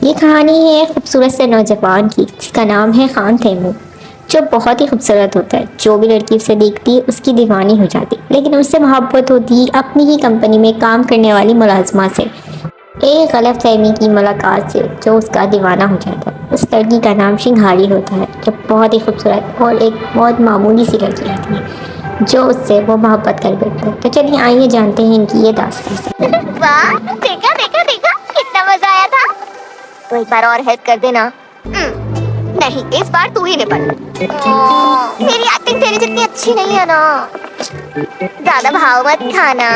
ये कहानी है एक खूबसूरत से नौजवान की जिसका नाम है खान तैमूर, जो बहुत ही खूबसूरत होता है। जो भी लड़की उसे देखती है उसकी दीवानी हो जाती, लेकिन उससे मोहब्बत होती अपनी ही कंपनी में काम करने वाली मुलाजमा से। एक गलत फहमी की मुलाकात से जो उसका दीवाना हो जाता है। उस लड़की का नाम सिंघाड़ी होता है, जो बहुत ही खूबसूरत और एक बहुत मामूली सी लड़की होती है, जो उससे वो मोहब्बत कर बैठता है। तो चलिए आइए जानते हैं इनकी ये दास्तान। वाह, देखा देखा देखा कितना मजा आया था। तो एक बार और हेल्प कर देना। नहीं, इस बार तू ही निपट। मेरी एक्टिंग तेरी जितनी अच्छी नहीं है ना। ज्यादा भाव मत खाना।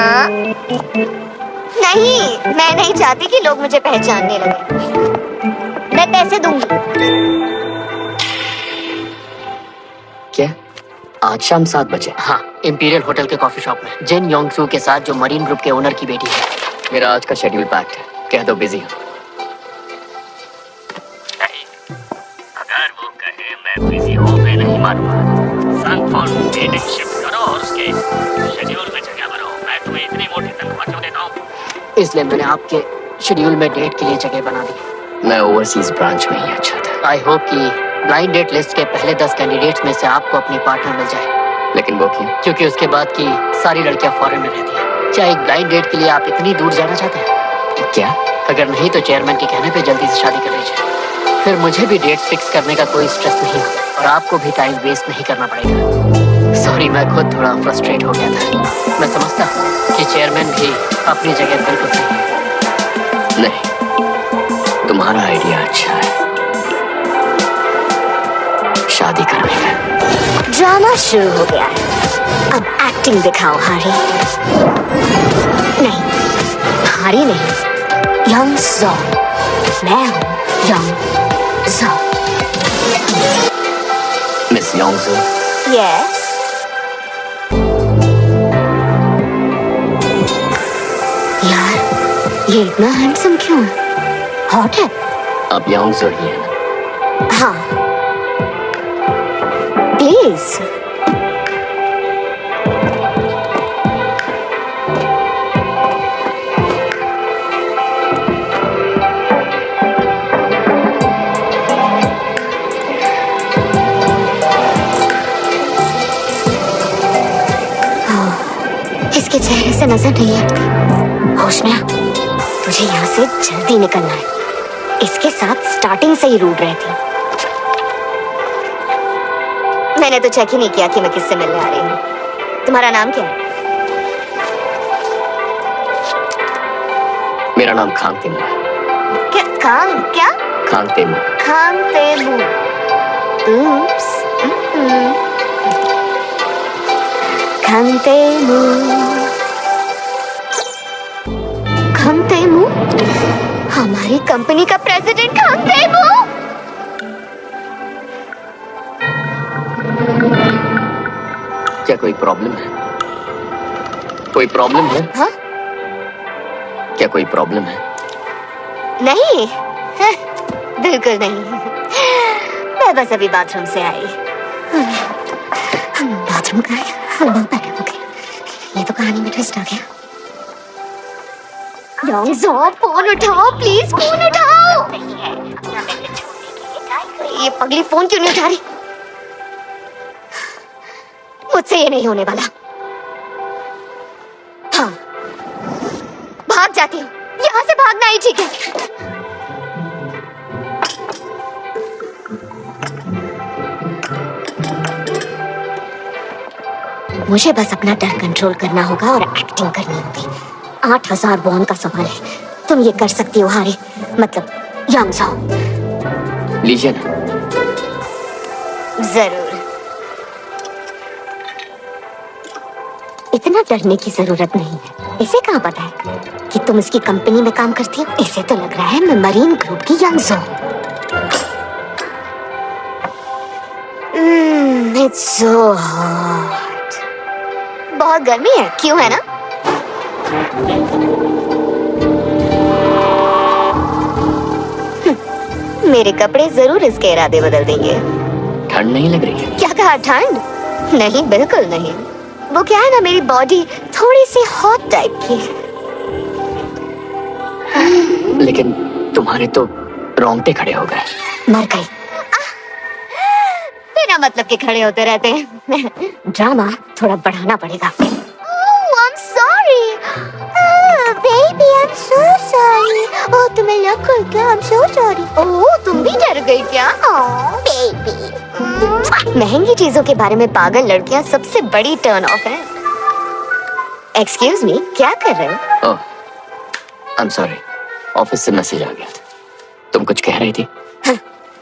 नहीं, मैं नहीं चाहती कि लोग मुझे पहचानने लगे। मैं पैसे दूंगी। क्या? आज शाम 7 बजे? हाँ, इंपीरियल होटल के कॉफी शॉप में जिन योंग सू के साथ, जो मरीन ग्रुप के ओनर की बेटी है। मेरा आज का शेड्यूल पैक्ड है, कह दो बिजी हूँ। अगर वो कहे मैं बिजी हूँ, मैं नहीं मानूंगा। सनफॉल मीटिंग शिफ्ट करो और उसके शेड्यूल में जगह बनाओ। मैं तुम्हें इतनी मोटी तनख्वाह क्यों देता हूँ? इसलिए मैंने आपके शेड्यूल में डेट के लिए जगह बना दी। मैं ओवरसीज ब्रांच में ही अच्छा था। आई होप कि ब्लाइंड डेट लिस्ट के पहले 10 कैंडिडेट्स में से आपको अपनी पार्टनर मिल जाए। लेकिन वो क्यों? क्योंकि उसके बाद की सारी लड़कियां फॉरेन में रहती हैं। क्या एक ब्लाइंड डेट के लिए आप इतनी दूर जाना चाहते हैं? क्या? अगर नहीं तो चेयरमैन के कहने पे जल्दी से शादी कर लीजिए। फिर मुझे भी डेट्स फिक्स करने का कोई स्ट्रेस नहीं और आपको भी टाइम वेस्ट नहीं करना पड़ेगा। सॉरी, मैं खुद थोड़ा फ्रस्ट्रेट हो गया था। मैं समझता हूँ कि चेयरमैन भी अपनी जगह बिल्कुल सही है। नहीं, तुम्हारा आइडिया अच्छा है, शादी करने का। ड्रामा शुरू हो गया है। अब एक्टिंग दिखाओ हारी। नहीं, हारी नहीं, यंग ज़ो। मैं हूँ यंग ज़ो। मिस योंगसू। यस। यार, ये इतना हैंडसम क्यों है? हॉट है। आप योंगसू ही है ना? हाँ, प्लीज। इसके चेहरे से नजर नहीं हटती। होश में आ, तुझे यहाँ से जल्दी निकलना है। इसके साथ स्टार्टिंग से ही रूड रहती। मैंने तो चेक ही नहीं किया कि मैं किससे मिलने आ रही हूँ। तुम्हारा नाम क्या है? मेरा नाम खान तैमूर है। क्या खान? क्या? खान तैमूर। खान तैमूर। Oops. खान तैमूर। खान तैमूर? हमारी कंपनी का प्रेसिडेंट खान तैमूर? क्या कोई प्रॉब्लम है? कोई प्रॉब्लम है? हाँ? क्या कोई प्रॉब्लम है? नहीं, बिल्कुल नहीं। मैं बस अभी बाथरूम से आई। बाथरूम का है? बहुत पहले हो गया। ये तो कहानी में ट्विस्ट आ गया। योंगसू, फोन उठाओ प्लीज, फोन उठाओ। ये पगली फोन क्यों नहीं उठा रही? मुझसे ये नहीं होने वाला। हाँ, भाग जाती हूँ। यहाँ से भागना ही ठीक है। मुझे बस अपना डर कंट्रोल करना होगा और एक्टिंग करनी होगी। 8000 वॉन का सवाल है। तुम ये कर सकती हो हारी, मतलब योंगसू। लीजिए ना। जरूर। इतना डरने की जरूरत नहीं है। इसे कहाँ पता है कि तुम इसकी कंपनी में काम करती हो? इसे तो लग रहा है मैं मरीन ग्रुप की योंगसू। It's so hot. बहुत गर्मी है, क्यों है ना? मेरे कपड़े जरूर इसके इरादे बदल देंगे। ठंड नहीं लग रही है? क्या कहा? ठंड नहीं, बिल्कुल नहीं। वो क्या है ना, मेरी बॉडी थोड़ी सी हॉट टाइप की है। लेकिन तुम्हारे तो रोंगटे खड़े हो गए। मर गई। बिना मतलब के खड़े होते रहते हैं। ड्रामा थोड़ा बढ़ाना पड़ेगा। I'm sorry. Baby, I'm so sorry. तुम्हें लग गई क्या? I'm so sorry. तुम भी डर गई क्या? Baby. महंगी चीजों के बारे में पागल लड़कियां सबसे बड़ी टर्न ऑफ है। Excuse me, क्या कर रहे हो? ओह, I'm sorry. ऑफिस से मैसेज आ गया था। तुम कुछ कह रही थी?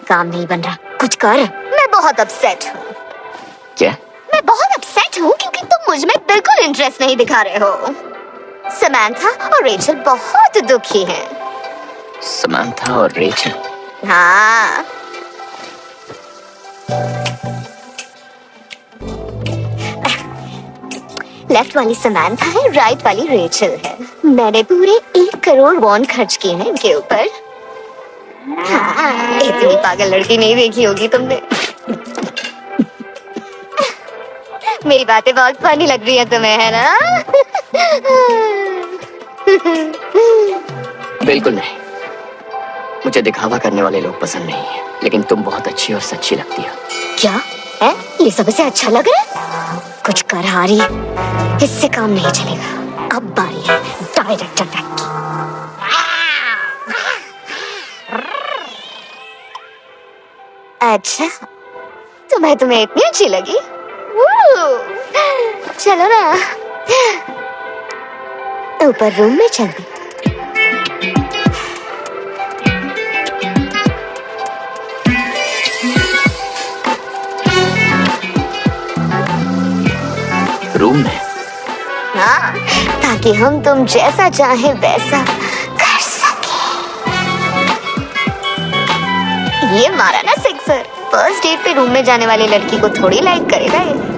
काम नहीं बन रहा, कुछ कर। मैं बहुत अपसेट हूँ। क्या? मैं बहुत अपसेट हूँ क्योंकि तुम मुझ में बिल्कुल इंटरेस्ट नहीं दिखा रहे हो। समंथा और रेचल बहुत दुखी हैं। समंथा और रेचल? हाँ। लेफ्ट वाली समंथा है, राइट वाली रेचल है। मैंने पूरे 1 करोड़ वॉन खर्च किए हैं इनके ऊपर। हाँ, इतनी पागल लड़की नहीं देखी होगी तुमने। मेरी बातें बहुत फनी लग रही है तुम्हें, है ना? बिल्कुल नहीं। मुझे दिखावा करने वाले लोग पसंद नहीं है, लेकिन तुम बहुत अच्छी और सच्ची लगती हो। क्या है? ये सबसे अच्छा लग रहा है? कुछ कर हारी, इससे काम नहीं चलेगा। अब बारी है डायरेक्ट अटैक की। अच्छा, तुम्हें इतनी अच्छी लगी? चलो ना, ऊपर रूम में चलते। रूम में? हाँ, ताकि हम तुम जैसा चाहे वैसा कर सके। ये मारा ना सिक्सर। फर्स्ट डेट पे रूम में जाने वाली लड़की को थोड़ी लाइक करेगा ये।